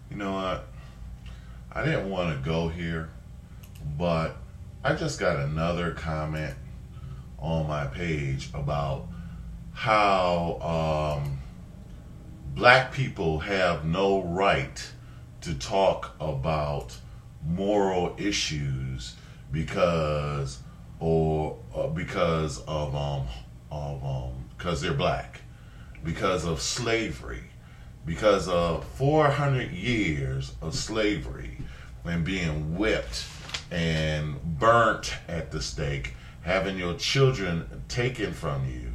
You know what? I didn't want to go here, but I just got another comment on my page about how black people have no right to talk about moral issues because because because they're black, because of slavery, because of 400 years of slavery and being whipped and burnt at the stake, having your children taken from you.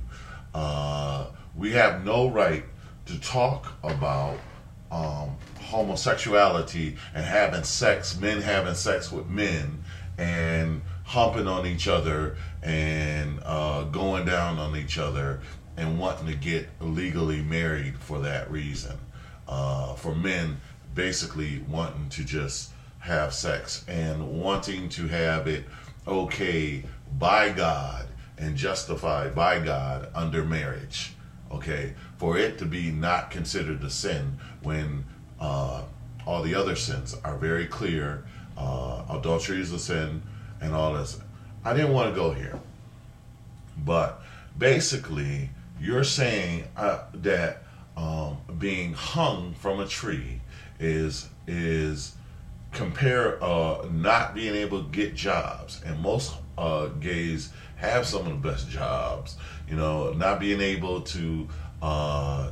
We have no right to talk about homosexuality and having sex, men having sex with men, and humping on each other and going down on each other and wanting to get legally married for that reason. For men, basically wanting to just have sex and wanting to have it okay by God and justified by God under marriage. Okay, for it to be not considered a sin when all the other sins are very clear. Adultery is a sin, and all this. I didn't want to go here, but basically, you're saying that being hung from a tree is compare not being able to get jobs, and most gays have some of the best jobs. You know, not being able to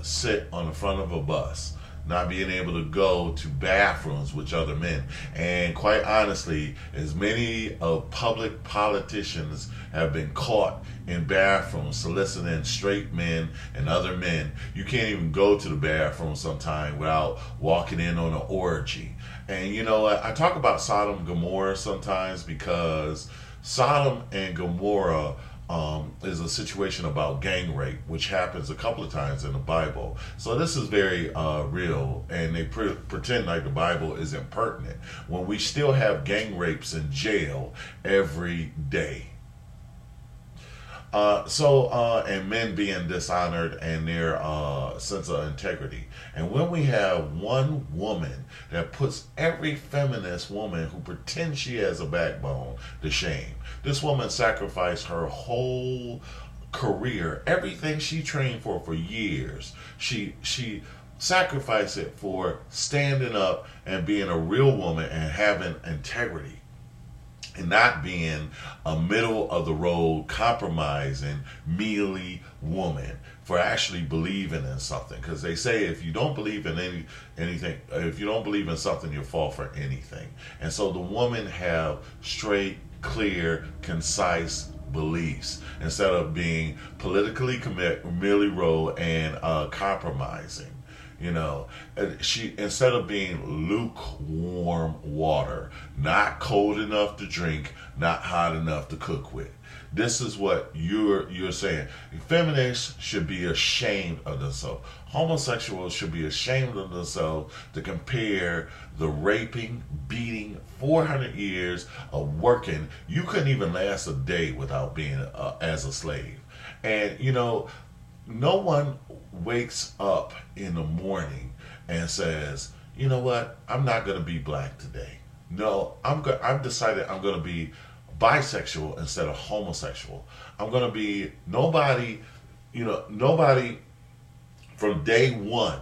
sit on the front of a bus, not being able to go to bathrooms with other men. And quite honestly, as many of public politicians have been caught in bathrooms soliciting straight men and other men, you can't even go to the bathroom sometime without walking in on an orgy. And you know, I talk about Sodom and Gomorrah sometimes because Sodom and Gomorrah is a situation about gang rape, which happens a couple of times in the Bible. So this is very real, and they pretend like the Bible is impertinent when we still have gang rapes in jail every day. And men being dishonored and their sense of integrity. And when we have one woman that puts every feminist woman who pretends she has a backbone to shame, this woman sacrificed her whole career, everything she trained for years. She sacrificed it for standing up and being a real woman and having integrity and not being a middle of the road compromising mealy woman for actually believing in something, because they say if you don't believe in anything, if you don't believe in something, you'll fall for anything. And so the woman have straight, clear, concise beliefs instead of being politically merely road and compromising. You know, she, instead of being lukewarm water, not cold enough to drink, not hot enough to cook with. This is what you're saying. Feminists should be ashamed of themselves. Homosexuals should be ashamed of themselves to compare the raping, beating, 400 years of working. You couldn't even last a day without being as a slave. And you know, no one wakes up in the morning and says, "You know what? I'm not going to be black today. No, I've decided I'm going to be bisexual instead of homosexual. I'm going to be nobody. You know, nobody from day one."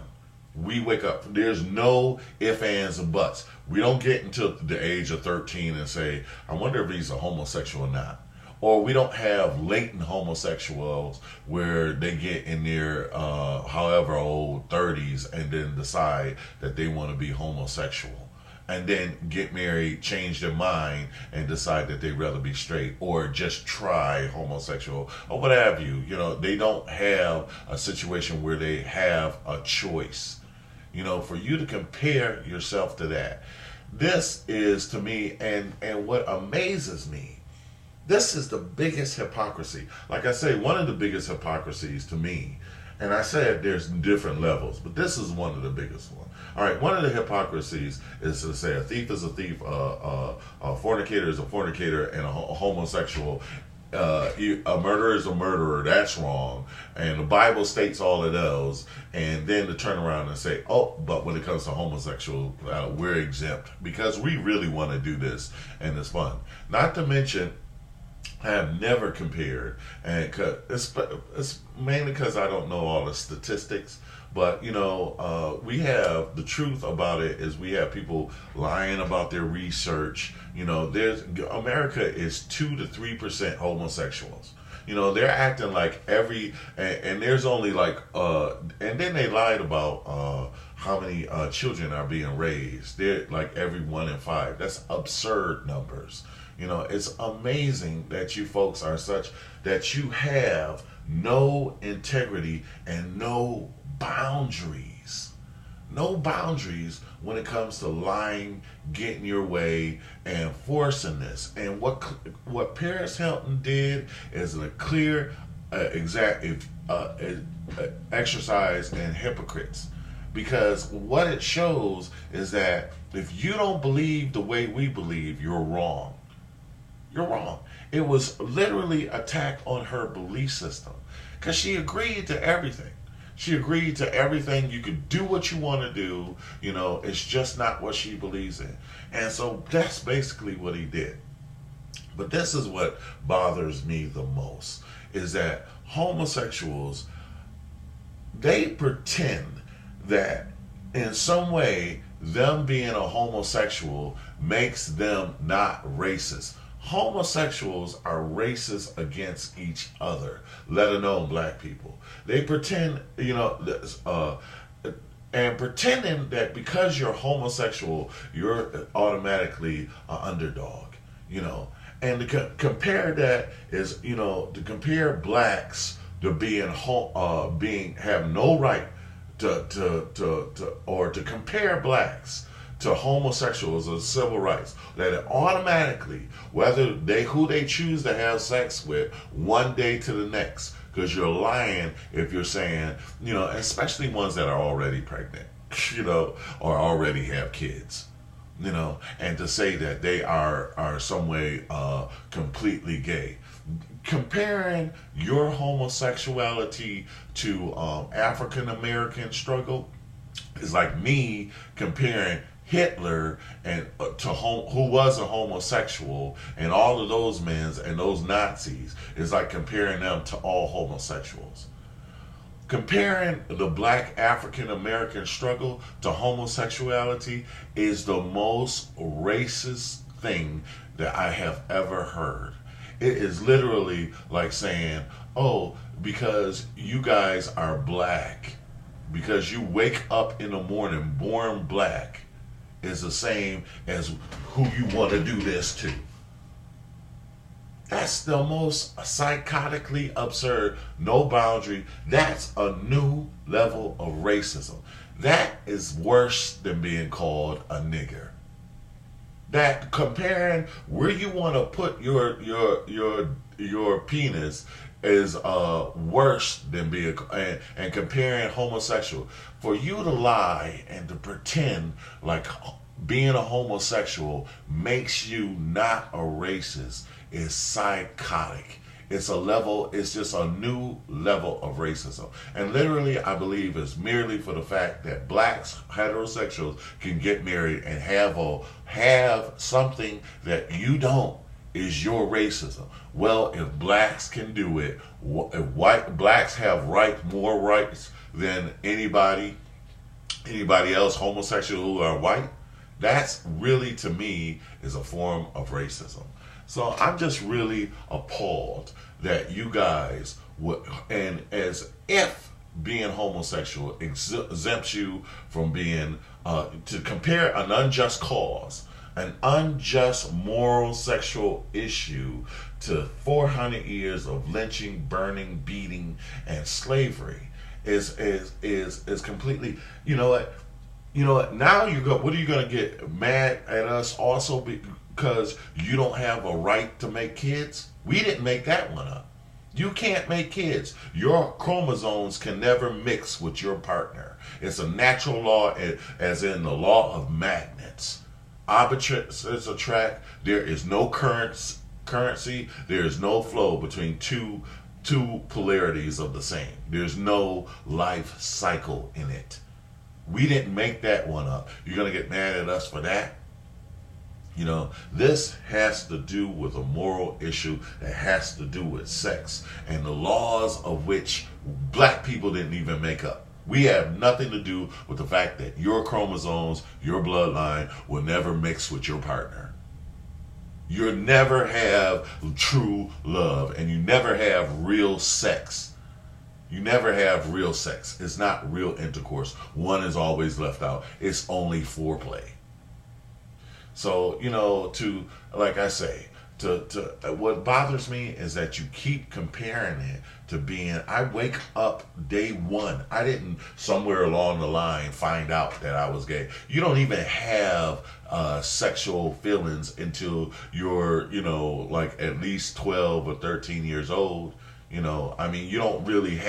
We wake up. There's no ifs, ands, and buts. We don't get until the age of 13 and say, "I wonder if he's a homosexual or not." Or we don't have latent homosexuals where they get in their however old 30s and then decide that they want to be homosexual and then get married, change their mind, and decide that they'd rather be straight or just try homosexual or what have you. You know, they don't have a situation where they have a choice. You know, for you to compare yourself to that, this is to me, and what amazes me, this is the biggest hypocrisy. Like I say, one of the biggest hypocrisies to me, and I said there's different levels, but this is one of the biggest ones. All right, one of the hypocrisies is to say a thief is a thief, a fornicator is a fornicator, and a homosexual A murderer is a murderer. That's wrong. And the Bible states all of those. And then to turn around and say, oh, but when it comes to homosexual, we're exempt because we really want to do this and it's fun. Not to mention, I have never compared, and it's mainly because I don't know all the statistics. But we have the truth about it is we have people lying about their research. There's America is 2 to 3% homosexuals. They're acting like and there's only like and then they lied about how many children are being raised. They're like every 1 in 5. That's absurd numbers. It's amazing that you folks are such that you have no integrity and no boundaries. No boundaries when it comes to lying, getting your way, and forcing this. And what Paris Hilton did is a clear exercise in hypocrites. Because what it shows is that if you don't believe the way we believe, you're wrong. You're wrong. It was literally attack on her belief system. Because she agreed to everything. She agreed to everything. You can do what you want to do. It's just not what she believes in. And so that's basically what he did. But this is what bothers me the most, is that homosexuals, they pretend that in some way them being a homosexual makes them not racist. Homosexuals are racist against each other, let alone black people. They pretend, and pretending that because you're homosexual, you're automatically an underdog, And to compare that is, to compare blacks to being have no right to compare blacks to homosexuals or civil rights, that it automatically, who they choose to have sex with, one day to the next, because you're lying if you're saying, especially ones that are already pregnant, or already have kids, and to say that they are some way completely gay. Comparing your homosexuality to African American struggle is like me comparing Hitler and who was a homosexual, and all of those men and those Nazis is like comparing them to all homosexuals. Comparing the black African American struggle to homosexuality is the most racist thing that I have ever heard. It is literally like saying, oh, because you guys are black, because you wake up in the morning born black, is the same as who you want to do this to. That's the most psychotically absurd, no boundary. That's a new level of racism. That is worse than being called a nigger. That comparing where you want to put your penis is worse than being and comparing homosexual. For you to lie and to pretend like being a homosexual makes you not a racist is psychotic. It's just a new level of racism. And literally, I believe it's merely for the fact that blacks, heterosexuals, can get married and have something that you don't, is your racism. Well, if blacks can do it, if blacks have more rights than anybody else, homosexual who are white, that's really, to me, is a form of racism. So I'm just really appalled that you guys would, and as if being homosexual exempts you from being, to compare an unjust cause, an unjust moral sexual issue to 400 years of lynching, burning, beating, and slavery is completely, you know what? Now what are you going to get mad at us also because you don't have a right to make kids? We didn't make that one up. You can't make kids. Your chromosomes can never mix with your partner. It's a natural law, as in the law of magnets. Opposites attract. There is no current currency, there is no flow between two polarities of the same. There's no life cycle in it. We didn't make that one up. You're going to get mad at us for that? You know, this has to do with a moral issue that has to do with sex and the laws of which black people didn't even make up. We have nothing to do with the fact that your chromosomes, your bloodline will never mix with your partner. You never have true love, and you never have real sex. You never have real sex. It's not real intercourse. One is always left out. It's only foreplay. So, you know, like I say, what bothers me is that you keep comparing it to being, I wake up day one. I didn't somewhere along the line find out that I was gay. You don't even have sexual feelings until you're, you know, like at least 12 or 13 years old. You know, I mean, you don't really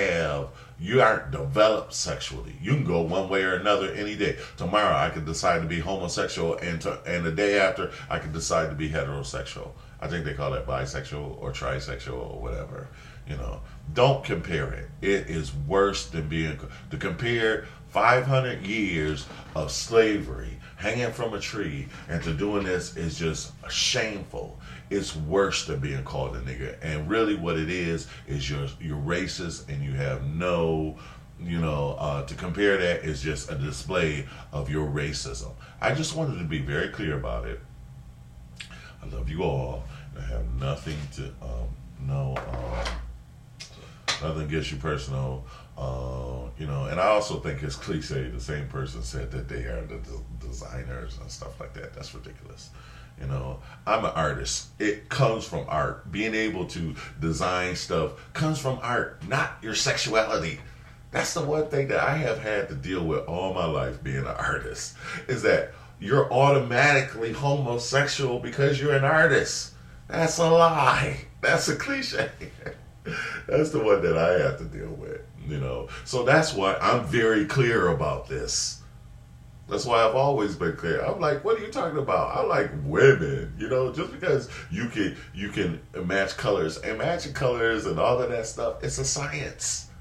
you aren't developed sexually. You can go one way or another any day. Tomorrow I could decide to be homosexual, and the day after I could decide to be heterosexual. I think they call that bisexual or trisexual or whatever. You know, don't compare it. It is worse than to compare 500 years of slavery, hanging from a tree, and to doing this is just shameful. It's worse than being called a nigger. And really what it is you're racist, and you have no, you know, to compare that is just a display of your racism. I just wanted to be very clear about it. I love you all. I have nothing to, nothing against you personal. You know, and I also think it's cliche. The same person said that they are the designers and stuff like that. That's ridiculous. You know, I'm an artist. It comes from art. Being able to design stuff comes from art, not your sexuality. That's the one thing that I have had to deal with all my life being an artist, is that you're automatically homosexual because you're an artist. That's a lie. That's a cliche. That's the one that I have to deal with, you know. So that's why I'm very clear about this. That's why I've always been clear. I'm like, what are you talking about? I like women, you know. Just because you can match colors, and matching colors and all of that stuff, it's a science.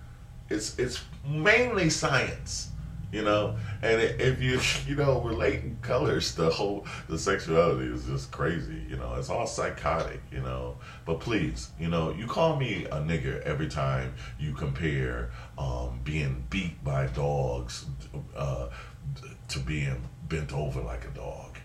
It's mainly science, you know. And if you know, relating colors, the sexuality is just crazy, you know. It's all psychotic, you know. But please, you know, you call me a nigger every time you compare being beat by dogs to being bent over like a dog.